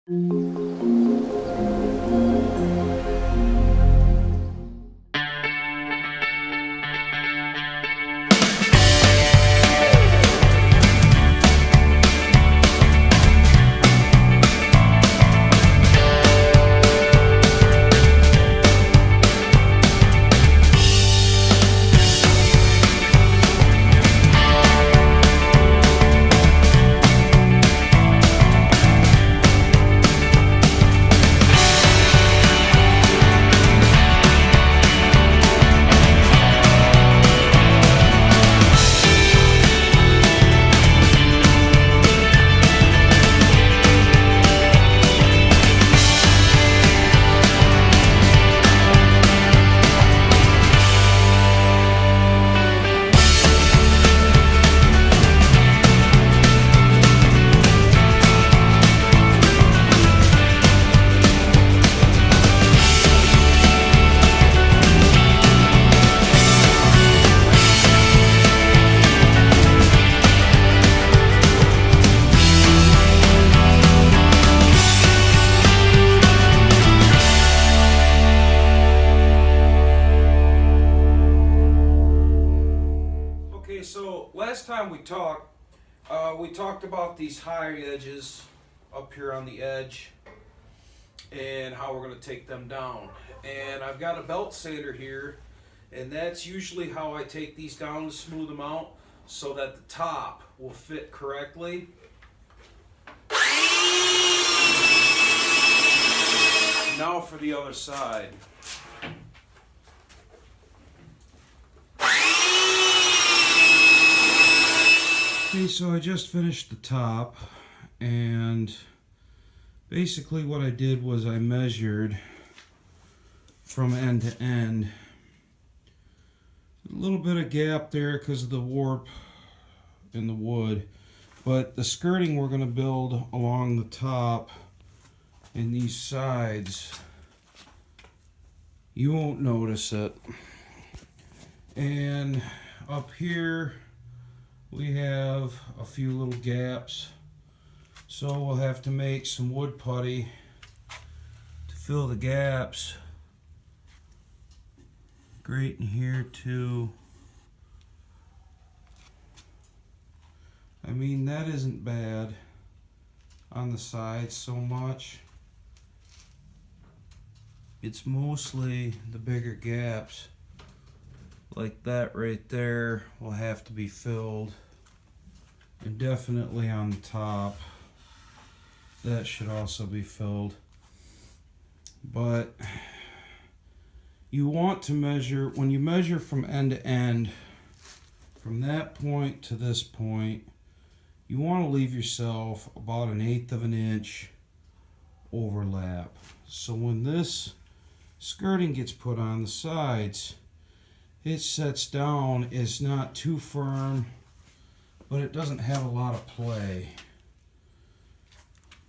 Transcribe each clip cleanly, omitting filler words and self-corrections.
Okay, so last time we talked about these higher edges up here on the edge and how we're going to take them down. And I've got a belt sander here, and that's usually how I take these down to smooth them out so that the top will fit correctly. Now for the other side. Okay, so I just finished the top, and basically what I did was I measured from end to end. A little bit of gap there because of the warp in the wood, but the skirting we're going to build along the top and these sides, you won't notice it. And up here we have a few little gaps, so we'll have to make some wood putty to fill the gaps. Great in here too. I mean, that isn't bad on the sides so much. It's mostly the bigger gaps like that right there will have to be filled, and definitely on the top that should also be filled. But you want to measure, when you measure from end to end, from that point to this point, you want to leave yourself about 1/8 of an inch overlap. So when this skirting gets put on the sides, it sets down. It's not too firm, but it doesn't have a lot of play.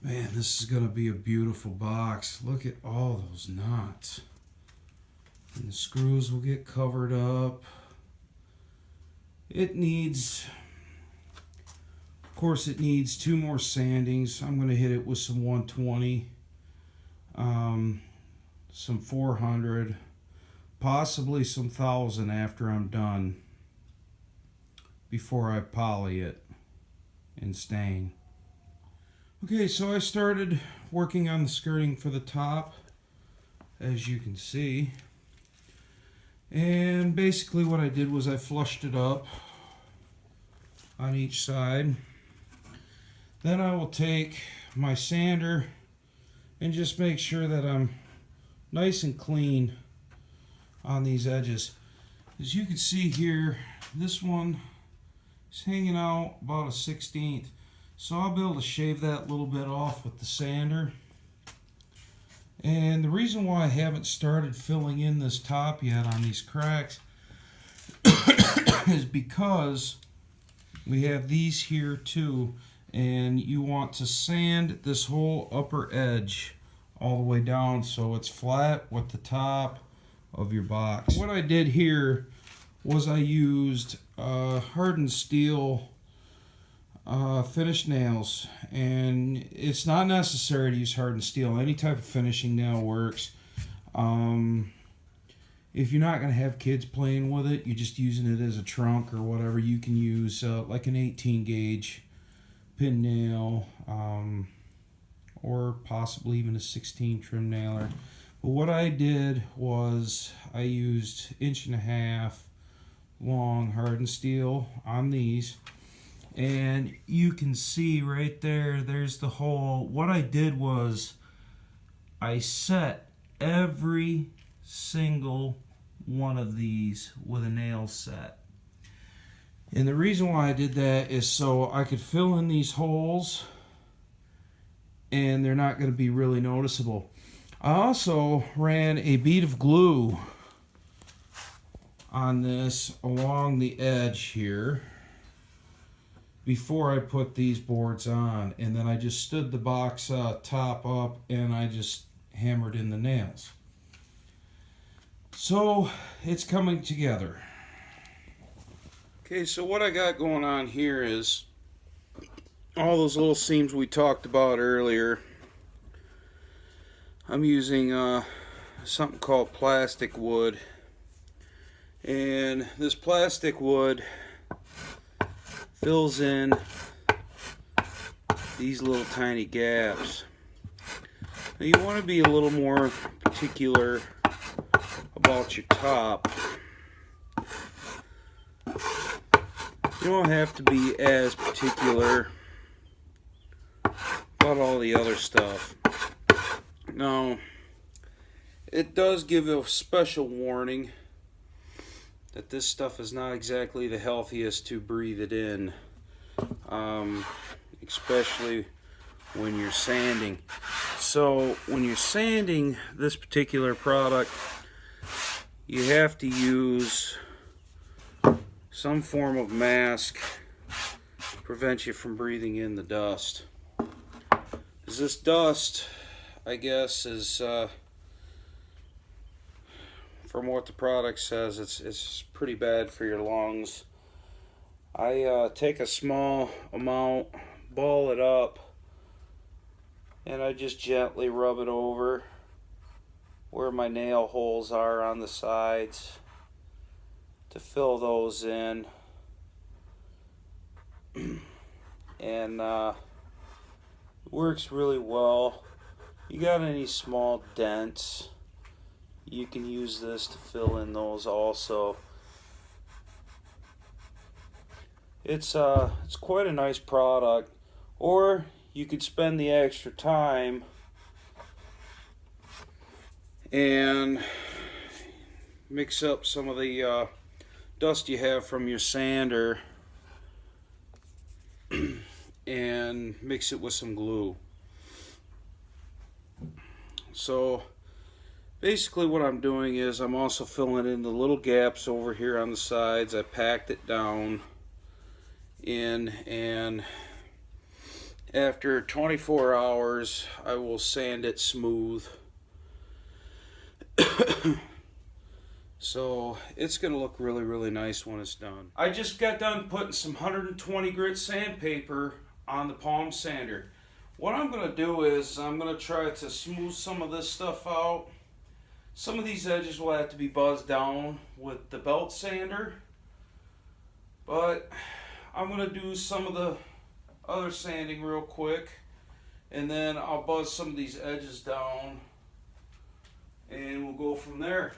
Man, this is going to be a beautiful box. Look at all those knots. And the screws will get covered up. It needs, of course, it needs 2 more sandings. I'm going to hit it with some 120, some 400, possibly some 1,000 after I'm done, before I poly it and stain. Okay, so I started working on the skirting for the top, as you can see. And basically what I did was I flushed it up on each side. Then I will take my sander and just make sure that I'm nice and clean on these edges. As you can see here, this one is hanging out about 1/16, so I'll be able to shave that little bit off with the sander. And the reason why I haven't started filling in this top yet on these cracks is because we have these here too, and you want to sand this whole upper edge all the way down so it's flat with the top of your box. What I did here was I used hardened steel finished nails, and it's not necessary to use hardened steel. Any type of finishing nail works. If you're not going to have kids playing with it, you're just using it as a trunk or whatever, you can use like an 18 gauge pin nail, or possibly even a 16 trim nailer. But what I did was I used 1.5 inch long hardened steel on these, and you can see right there, there's the hole. What I did was I set every single one of these with a nail set. And the reason why I did that is so I could fill in these holes and they're not going to be really noticeable. I also ran a bead of glue on this along the edge here before I put these boards on, and then I just stood the box top up and I just hammered in the nails. So it's coming together. Okay, so what I got going on here is all those little seams we talked about earlier. I'm using something called plastic wood, and this plastic wood fills in these little tiny gaps. Now you want to be a little more particular about your top. You don't have to be as particular about all the other stuff. Now, it does give a special warning that this stuff is not exactly the healthiest to breathe it in, especially when you're sanding. So when you're sanding this particular product, you have to use some form of mask to prevent you from breathing in the dust. Because this dust, I guess, is from what the product says, it's pretty bad for your lungs. I take a small amount, ball it up, and I just gently rub it over where my nail holes are on the sides to fill those in. And works really well. You got any small dents, you can use this to fill in those also. It's quite a nice product. Or you could spend the extra time and mix up some of the dust you have from your sander and mix it with some glue. So basically what I'm doing is I'm also filling in the little gaps over here on the sides. I packed it down in, and after 24 hours I will sand it smooth. So it's going to look really, really nice when it's done. I just got done putting some 120 grit sandpaper on the palm sander. What I'm going to do is I'm going to try to smooth some of this stuff out. Some of these edges will have to be buzzed down with the belt sander, but I'm going to do some of the other sanding real quick, and then I'll buzz some of these edges down and we'll go from there.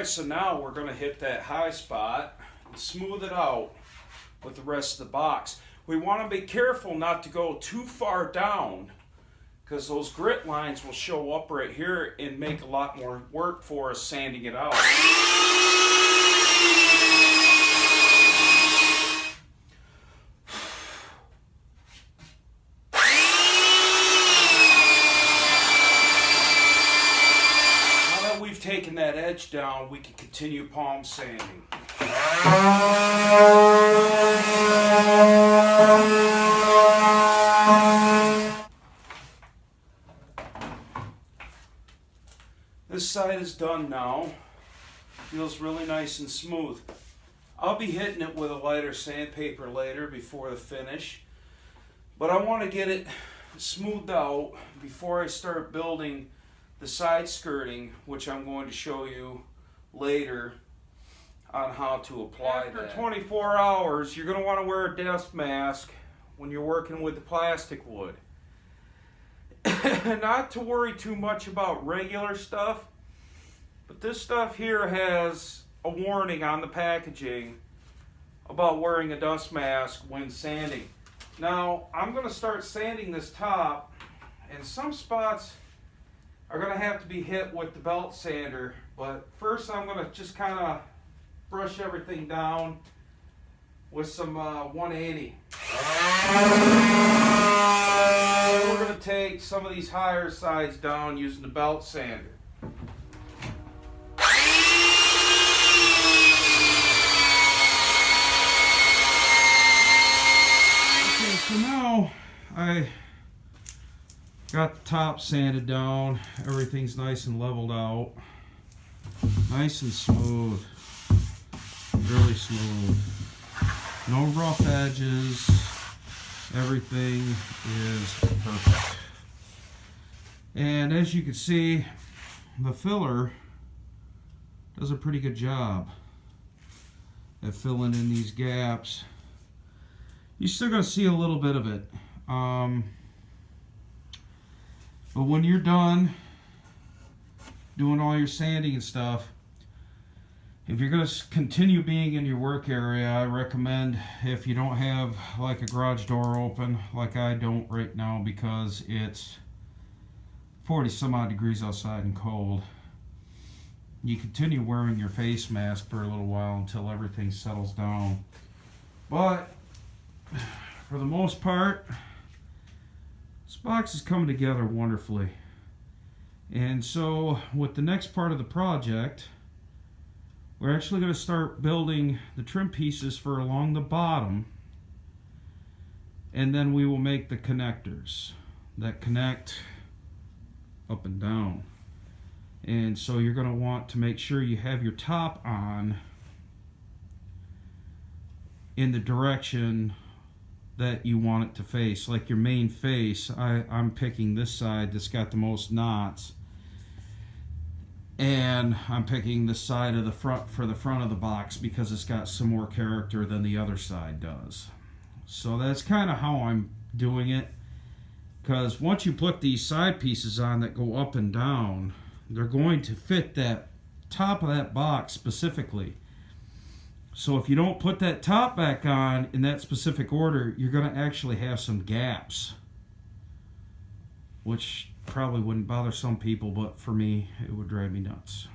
So now we're going to hit that high spot and smooth it out with the rest of the box. We want to be careful not to go too far down, because those grit lines will show up right here and make a lot more work for us sanding it out. Taking that edge down, we can continue palm sanding. This side is done now. Feels really nice and smooth. I'll be hitting it with a lighter sandpaper later before the finish, but I want to get it smoothed out before I start building the side skirting, which I'm going to show you later on how to apply that. After 24 hours, you're going to want to wear a dust mask when you're working with the plastic wood. Not to worry too much about regular stuff, but this stuff here has a warning on the packaging about wearing a dust mask when sanding. Now, I'm going to start sanding this top, and some spots are going to have to be hit with the belt sander, but first I'm going to just kind of brush everything down with some 180. We're going to take some of these higher sides down using the belt sander. Okay, so now I got the top sanded down, everything's nice and leveled out. Nice and smooth, really smooth. No rough edges, everything is perfect. And as you can see, the filler does a pretty good job at filling in these gaps. You're still going to see a little bit of it. But when you're done doing all your sanding and stuff, if you're going to continue being in your work area, I recommend, if you don't have like a garage door open, like I don't right now because it's 40 some odd degrees outside and cold, you continue wearing your face mask for a little while until everything settles down. But for the most part, this box is coming together wonderfully. And so with the next part of the project, we're actually going to start building the trim pieces for along the bottom, and then we will make the connectors that connect up and down. And so you're going to want to make sure you have your top on in the direction that you want it to face. Like your main face, I'm picking this side that's got the most knots, and I'm picking the side of the front for the front of the box because it's got some more character than the other side does. So that's kind of how I'm doing it, because once you put these side pieces on that go up and down, they're going to fit that top of that box specifically. So if you don't put that top back on in that specific order, you're going to actually have some gaps, which probably wouldn't bother some people, but for me, it would drive me nuts.